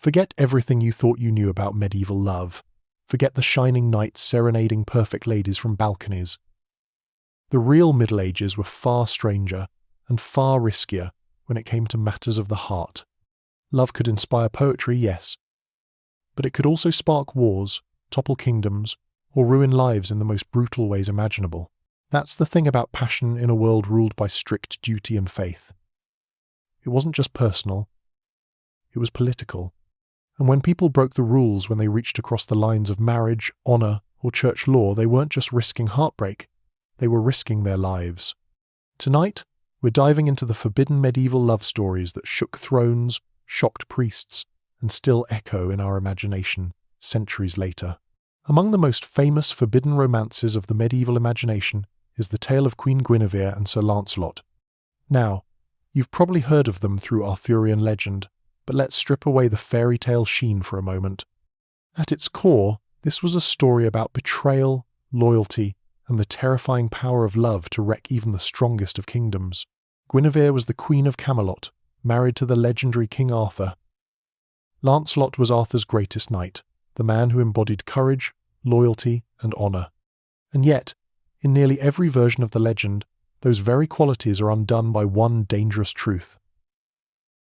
Forget everything you thought you knew about medieval love. Forget the shining knights serenading perfect ladies from balconies. The real Middle Ages were far stranger and far riskier when it came to matters of the heart. Love could inspire poetry, yes, but it could also spark wars, topple kingdoms, or ruin lives in the most brutal ways imaginable. That's the thing about passion in a world ruled by strict duty and faith. It wasn't just personal, it was political. And when people broke the rules when they reached across the lines of marriage, honour, or church law, they weren't just risking heartbreak, they were risking their lives. Tonight, we're diving into the forbidden medieval love stories that shook thrones, shocked priests, and still echo in our imagination centuries later. Among the most famous forbidden romances of the medieval imagination is the tale of Queen Guinevere and Sir Lancelot. Now, you've probably heard of them through Arthurian legend, but let's strip away the fairy tale sheen for a moment. At its core, this was a story about betrayal, loyalty, and the terrifying power of love to wreck even the strongest of kingdoms. Guinevere was the Queen of Camelot, married to the legendary King Arthur. Lancelot was Arthur's greatest knight, the man who embodied courage, loyalty, and honour. And yet, in nearly every version of the legend, those very qualities are undone by one dangerous truth.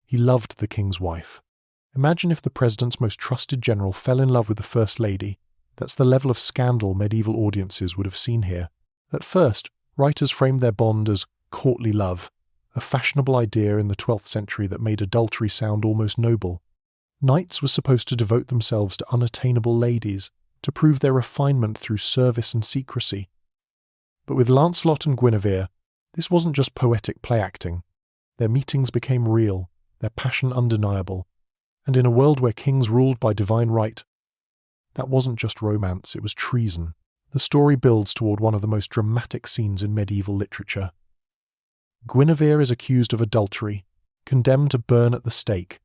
He loved the king's wife. Imagine if the president's most trusted general fell in love with the first lady. That's the level of scandal medieval audiences would have seen here. At first, writers framed their bond as courtly love, a fashionable idea in the 12th century that made adultery sound almost noble. Knights were supposed to devote themselves to unattainable ladies, to prove their refinement through service and secrecy. But with Lancelot and Guinevere, this wasn't just poetic play-acting. Their meetings became real, their passion undeniable, and in a world where kings ruled by divine right, that wasn't just romance, it was treason. The story builds toward one of the most dramatic scenes in medieval literature. Guinevere is accused of adultery, condemned to burn at the stake.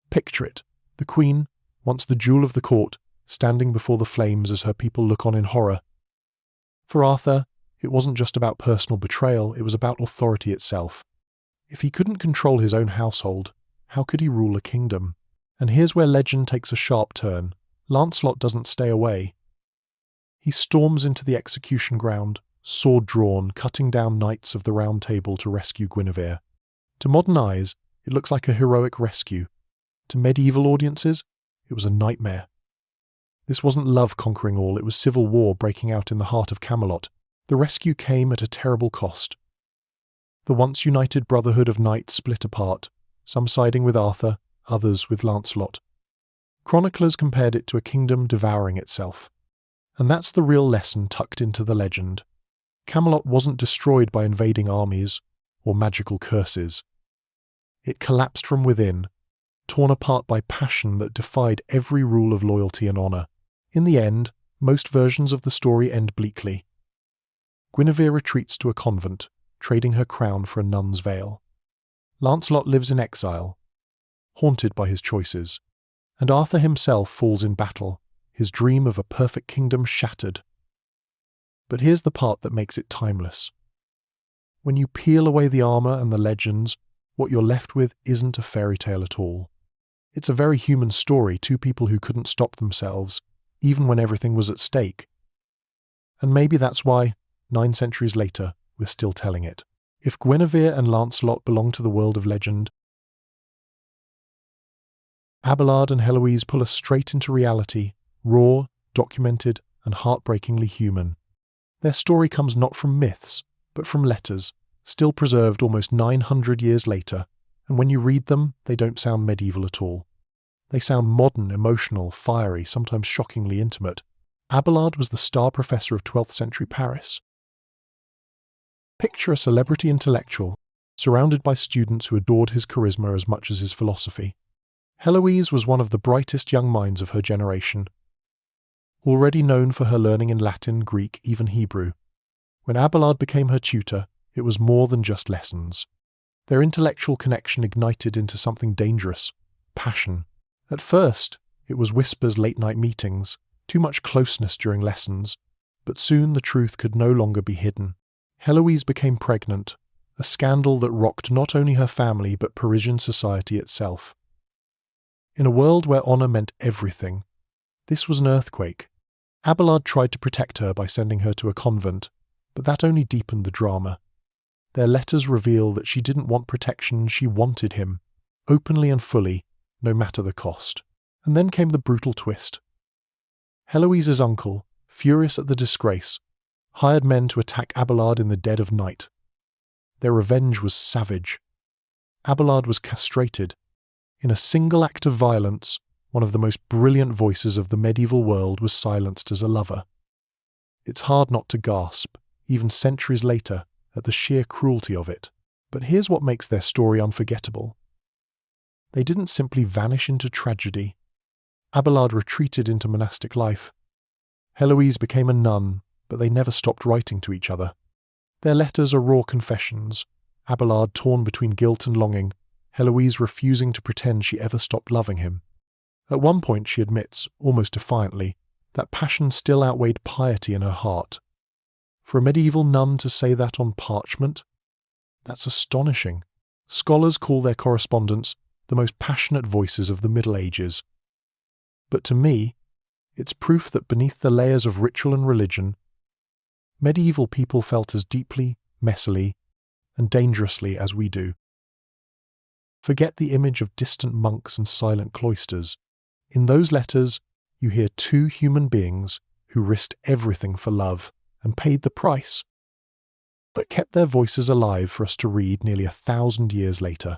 Picture it, the queen, once the jewel of the court, standing before the flames as her people look on in horror. For Arthur, it wasn't just about personal betrayal, it was about authority itself. If he couldn't control his own household, how could he rule a kingdom? And here's where legend takes a sharp turn. Lancelot doesn't stay away. He storms into the execution ground, sword drawn, cutting down knights of the Round Table to rescue Guinevere. To modern eyes, it looks like a heroic rescue. To medieval audiences, it was a nightmare. This wasn't love conquering all, it was civil war breaking out in the heart of Camelot. The rescue came at a terrible cost. The once united brotherhood of knights split apart, some siding with Arthur, others with Lancelot. Chroniclers compared it to a kingdom devouring itself. And that's the real lesson tucked into the legend. Camelot wasn't destroyed by invading armies or magical curses. It collapsed from within, torn apart by passion that defied every rule of loyalty and honour. In the end, most versions of the story end bleakly. Guinevere retreats to a convent, trading her crown for a nun's veil. Lancelot lives in exile, haunted by his choices, and Arthur himself falls in battle, his dream of a perfect kingdom shattered. But here's the part that makes it timeless. When you peel away the armour and the legends, what you're left with isn't a fairy tale at all. It's a very human story, two people who couldn't stop themselves, even when everything was at stake. And maybe that's why, 9 centuries later, we're still telling it. If Guinevere and Lancelot belong to the world of legend, Abelard and Heloise pull us straight into reality, raw, documented, and heartbreakingly human. Their story comes not from myths, but from letters, still preserved almost 900 years later, and when you read them, they don't sound medieval at all. They sound modern, emotional, fiery, sometimes shockingly intimate. Abelard was the star professor of 12th century Paris. Picture a celebrity intellectual, surrounded by students who adored his charisma as much as his philosophy. Heloise was one of the brightest young minds of her generation, already known for her learning in Latin, Greek, even Hebrew. When Abelard became her tutor, it was more than just lessons. Their intellectual connection ignited into something dangerous, passion. At first, it was whispers, late-night meetings, too much closeness during lessons, but soon the truth could no longer be hidden. Heloise became pregnant, a scandal that rocked not only her family but Parisian society itself. In a world where honour meant everything, this was an earthquake. Abelard tried to protect her by sending her to a convent, but that only deepened the drama. Their letters reveal that she didn't want protection, she wanted him, openly and fully, no matter the cost. And then came the brutal twist. Heloise's uncle, furious at the disgrace, hired men to attack Abelard in the dead of night. Their revenge was savage. Abelard was castrated. In a single act of violence, one of the most brilliant voices of the medieval world was silenced as a lover. It's hard not to gasp, even centuries later, at the sheer cruelty of it. But here's what makes their story unforgettable. They didn't simply vanish into tragedy. Abelard retreated into monastic life. Heloise became a nun, but they never stopped writing to each other. Their letters are raw confessions, Abelard torn between guilt and longing, Heloise refusing to pretend she ever stopped loving him. At one point she admits, almost defiantly, that passion still outweighed piety in her heart. For a medieval nun to say that on parchment? That's astonishing. Scholars call their correspondence the most passionate voices of the Middle Ages. But to me, it's proof that beneath the layers of ritual and religion, medieval people felt as deeply, messily, and dangerously as we do. Forget the image of distant monks and silent cloisters. In those letters, you hear two human beings who risked everything for love and paid the price, but kept their voices alive for us to read nearly 1,000 years later.